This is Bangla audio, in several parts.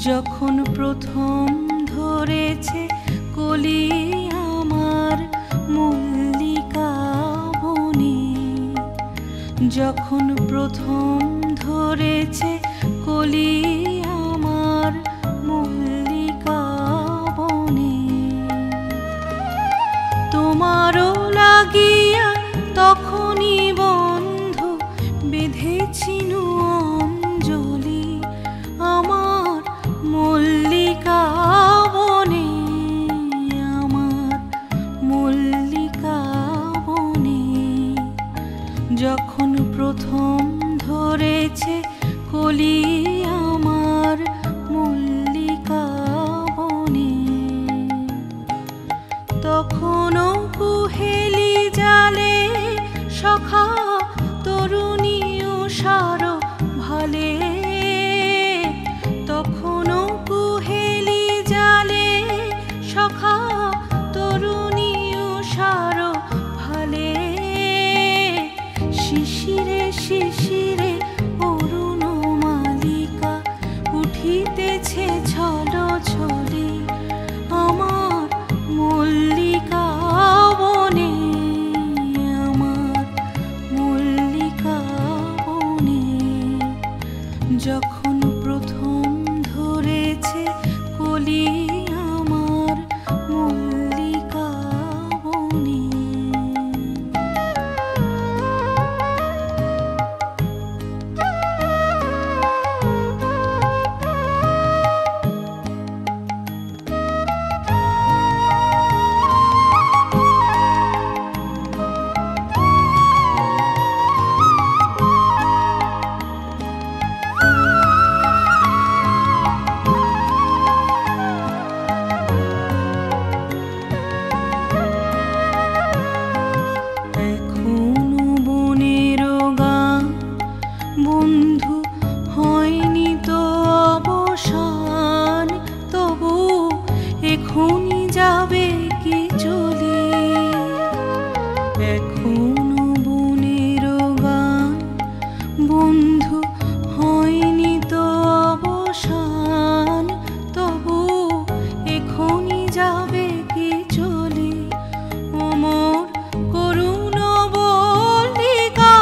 যখন প্রথম ধরেছে কলি আমার মল্লিকা বনে, যখন প্রথম ধরেছে কলি আমার মল্লিকা বনে, তোমারও লাগিয়া তখনই বন্ধু বেঁধেছিনু অঞ্জলি আমার মল্লিকা বনে, আমার মল্লিকা বনে। যখন প্রথম ধরেছে কলি আমার মল্লিকা বনে, তখনও কুহেলি জালে সখা তরুণী উষার ভালে, তখনও কুহেলি জালে সখা তরুণী উষার ভালে, শিশিরে শিশিরে অরুণ মালিকা উঠিতেছে ছল ছলে আমার মল্লিকা বনে, আমার মল্লিকা বনে। যখন প্রথম ধরেছে কলি আমার মল্লিকা বনে। বন্ধু হয়নি তো অবসান, তবু এখনই যাবে কি চলে, এখনো বনের গান বন্ধু হয়নি তো অবসান, তবু এখনই যাবে কি চলে। অমর করুণ বল্লিকা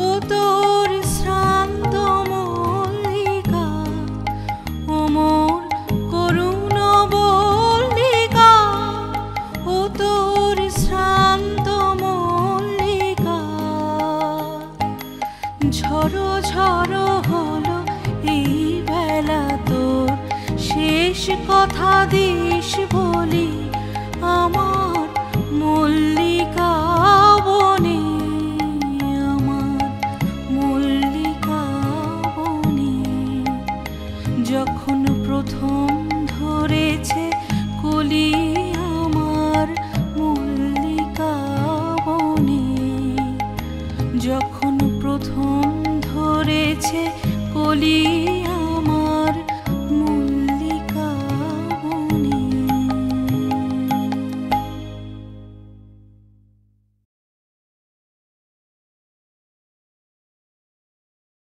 ও তোর শ্রান্ত মল্লিকা, অমর করুণ বল্লিকা ও তোর শ্রান্ত মল্লিকা। ঝড়ো ঝড়ো হলো এই বেলা তোর শেষ কথা দিস বলি আমার